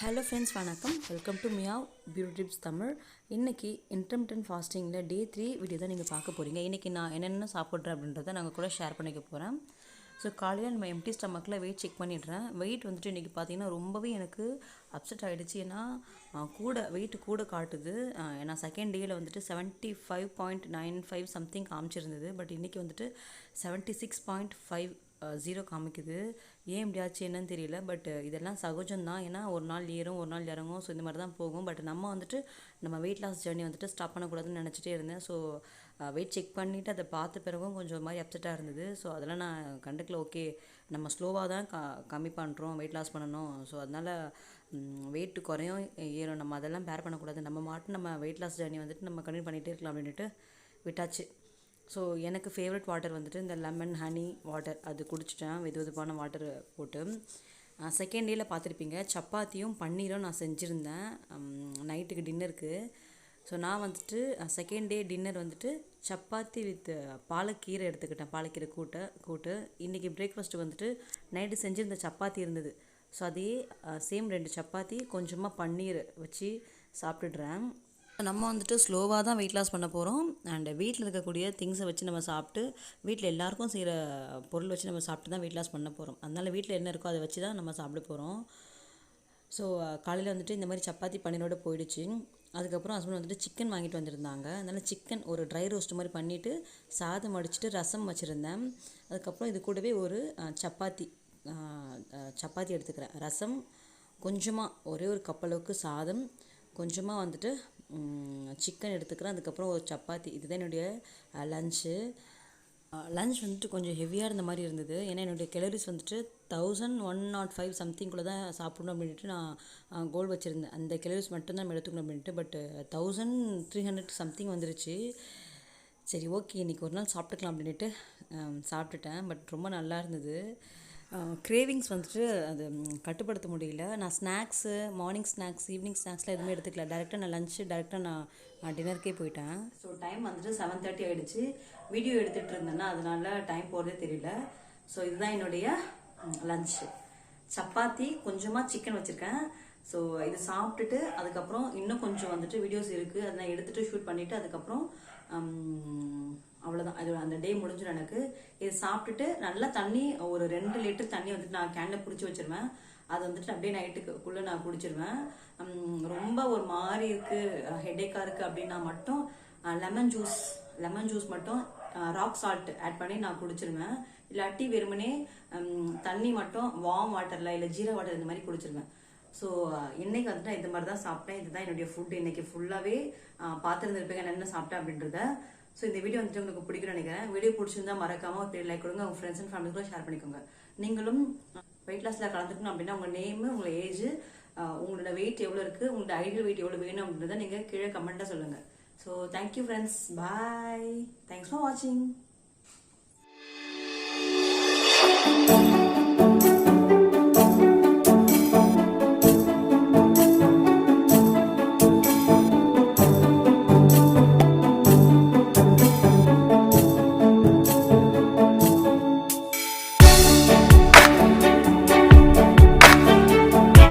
Hello friends, வணக்கம். Welcome to meow beauty tips Tamil. இன்றைக்கி intermittent ஃபாஸ்டிங்கில் டே 3 video தான் நீங்கள் பார்க்க போகிறீங்க. இன்றைக்கி நான் என்னென்ன சாப்பிட்றேன் அப்படின்றத நாங்கள் கூட ஷேர் பண்ணிக்க போகிறேன். ஸோ காலையில் நம்ம எம்டி ஸ்டமக்கில் வெயிட் செக் பண்ணிடுறேன். வெயிட் வந்துட்டு இன்றைக்கி பார்த்தீங்கன்னா ரொம்பவே எனக்கு அப்செட் ஆகிடுச்சு. ஏன்னா வெயிட் கூட காட்டுது. ஏன்னா செகண்ட் டேயில் வந்துட்டு 75.95 சம்திங் காமிச்சிருந்தது. பட் இன்றைக்கி வந்துட்டு 76.50 காமிக்குது. ஏன் இப்படியாச்சு என்னன்னு தெரியல. பட் இதெல்லாம் சகஜம்தான். ஏன்னா ஒரு நாள் ஏறும், ஒரு நாள் இறங்கும். ஸோ இந்த மாதிரி தான் போகும். பட் நம்ம வெயிட் லாஸ் ஜேர்னி வந்துட்டு ஸ்டாப் பண்ணக்கூடாதுன்னு நினச்சிட்டே இருந்தேன். ஸோ வெயிட் செக் பண்ணிவிட்டு அதை பார்த்த பிறகும் கொஞ்சம் மாதிரி அப்செட்டாக இருந்தது. ஸோ அதெல்லாம் நான் கண்டுக்கல. ஓகே, நம்ம ஸ்லோவாக தான் கம்மி பண்ணுறோம், வெயிட் லாஸ் பண்ணணும். ஸோ அதனால் வெயிட் குறையும் ஏறும், நம்ம அதெல்லாம் பேர் பண்ணக்கூடாது. நம்ம வெயிட் லாஸ் ஜேர்னி வந்துட்டு நம்ம கண்டினியூ பண்ணிகிட்டே இருக்கலாம் அப்படின்ட்டு விட்டாச்சு. ஸோ எனக்கு ஃபேவரட் வாட்டர் வந்துட்டு இந்த லெமன் ஹனி வாட்டர், அது குடிச்சிட்டேன் வெதுவெதுப்பான வாட்டர் போட்டு. செகண்ட் டேயில் பார்த்துருப்பீங்க, சப்பாத்தியும் பன்னீரும் நான் செஞ்சுருந்தேன் நைட்டுக்கு டின்னருக்கு. ஸோ நான் வந்துட்டு செகண்ட் டே டின்னர் வந்துட்டு சப்பாத்தி வித் பாலக்கீரை எடுத்துக்கிட்டேன். பாலக்கீரை கூட்டு. இன்றைக்கி பிரேக்ஃபாஸ்ட்டு வந்துட்டு நைட்டு செஞ்சுருந்த சப்பாத்தி இருந்தது. ஸோ அதே சேம் 2 சப்பாத்தி கொஞ்சமாக பன்னீர் வச்சு சாப்பிட்டுடுறேன். நம்ம வந்துட்டு ஸ்லோவாக தான் வெயிட் லாஸ் பண்ண போகிறோம். அண்ட் வீட்டில் இருக்கக்கூடிய திங்ஸை வச்சு நம்ம சாப்பிட்டு, வீட்டில் எல்லாேருக்கும் செய்கிற பொருள் வச்சு நம்ம சாப்பிட்டு தான் வெயிட் லாஸ் பண்ண போகிறோம். அதனால் வீட்டில் என்ன இருக்கோ அதை வச்சு தான் நம்ம சாப்பிட போகிறோம். ஸோ காலையில் வந்துட்டு இந்த மாதிரி சப்பாத்தி பன்னீரோடு போயிடுச்சு. அதுக்கப்புறம் ஹஸ்பண்ட் வந்துட்டு சிக்கன் வாங்கிட்டு வந்திருந்தாங்க. அதனால் சிக்கன் ஒரு ட்ரை ரோஸ்ட் மாதிரி பண்ணிவிட்டு சாதம் அடிச்சுட்டு ரசம் வச்சுருந்தேன். அதுக்கப்புறம் இது கூடவே ஒரு சப்பாத்தி எடுத்துக்கிறேன். ரசம் கொஞ்சமாக ஒரே ஒரு கப்பளவுக்கு சாதம், கொஞ்சமாக வந்துட்டு சிக்கன் எடுத்துக்கிறேன். அதுக்கப்புறம் ஒரு சப்பாத்தி. இதுதான் என்னுடைய லன்ச் வந்துட்டு கொஞ்சம் ஹெவியாக இருந்த மாதிரி இருந்தது. ஏன்னா என்னுடைய கலோரிஸ் வந்துட்டு 1105 சம்திங்குள்ளே தான் சாப்பிடணும் அப்படின்ட்டு நான் கோல் வச்சுருந்தேன். அந்த கலோரிஸ் மட்டும்தான் நம்ம எடுத்துக்கணும் அப்படின்ட்டு. பட் 1300 சம்திங் வந்துருச்சு. சரி, ஓகே, இன்றைக்கி ஒரு நாள் சாப்பிட்டுக்கலாம் அப்படின்ட்டு சாப்பிட்டுட்டேன். பட் ரொம்ப நல்லா இருந்தது. கிரேவிங்ஸ் வந்துட்டு அது கட்டுப்படுத்த முடியல. நான் ஸ்நாக்ஸு, மார்னிங் ஸ்நாக்ஸ், ஈவினிங் ஸ்நாக்ஸ்லாம் எதுவுமே எடுத்துக்கல. டேரெக்டாக நான் லஞ்சு, டேரெக்டாக நான் டின்னருக்கே போயிட்டேன். ஸோ டைம் வந்துட்டு 7:30 ஆகிடுச்சு. வீடியோ எடுத்துகிட்டு இருந்தேன்னா அதனால டைம் போகிறதே தெரியல. ஸோ இதுதான் என்னுடைய லஞ்சு. சப்பாத்தி, கொஞ்சமாக சிக்கன் வச்சுருக்கேன். ஸோ இது சாப்பிட்டுட்டு அதுக்கப்புறம் இன்னும் கொஞ்சம் வந்துட்டு வீடியோஸ் இருக்குது, அதை நான் எடுத்துகிட்டு ஷூட் பண்ணிவிட்டு அதுக்கப்புறம் அவ்வளோதான். அது அந்த டே முடிஞ்சிடும் எனக்கு. இது சாப்பிட்டுட்டு நல்லா தண்ணி, ஒரு 2 லிட்டர் தண்ணி வந்துட்டு நான் கேனில் பிடிச்சி வச்சுருவேன். அது வந்துட்டு அப்படியே நைட்டுக்குள்ளே நான் குடிச்சிருவேன். ரொம்ப ஒரு மாதிரி இருக்குது, ஹெட்டேக்காக இருக்குது அப்படின்னா மட்டும் லெமன் ஜூஸ் மட்டும் ராக் சால்ட் ஆட் பண்ணி நான் குடிச்சிருவேன். இல்லாட்டி வெறுமனே தண்ணி மட்டும் வார்ம் வாட்டரில் இல்லை ஜீரா வாட்டர் இந்த மாதிரி குடிச்சிருவேன். ஸோ இன்னைக்கு வந்துட்டு நான் இந்த மாதிரி தான் சாப்பிட்டேன். இதுதான் என்னுடைய ஃபுட். இன்னைக்கு ஃபுல்லாகவே பார்த்துருந்துருப்பேங்க நான் என்ன சாப்பிட்டேன் அப்படின்றத. ஸோ இந்த வீடியோ வந்துட்டு உங்களுக்கு பிடிக்கும்னு நினைக்கிறேன். வீடியோ பிடிச்சிருந்தா மறக்காம ஒரு பெரிய லைக் கொடுங்க. உங்கள் ஃப்ரெண்ட்ஸ் அண்ட் ஃபேமிலி கூட ஷேர் பண்ணிக்கோங்க. நீங்களும் வெயிட் லாஸில் கலந்துக்கணும் அப்படின்னா உங்கள் நேமு, உங்கள் ஏஜ், உங்களோட வெயிட் எவ்வளோ இருக்குது, உங்களோட ஐடியல் வெயிட் எவ்வளோ வேணும் அப்படின்றத நீங்கள் கீழே கமெண்ட்டாக சொல்லுங்கள். So thank you friends, bye, thanks for வாட்சிங்.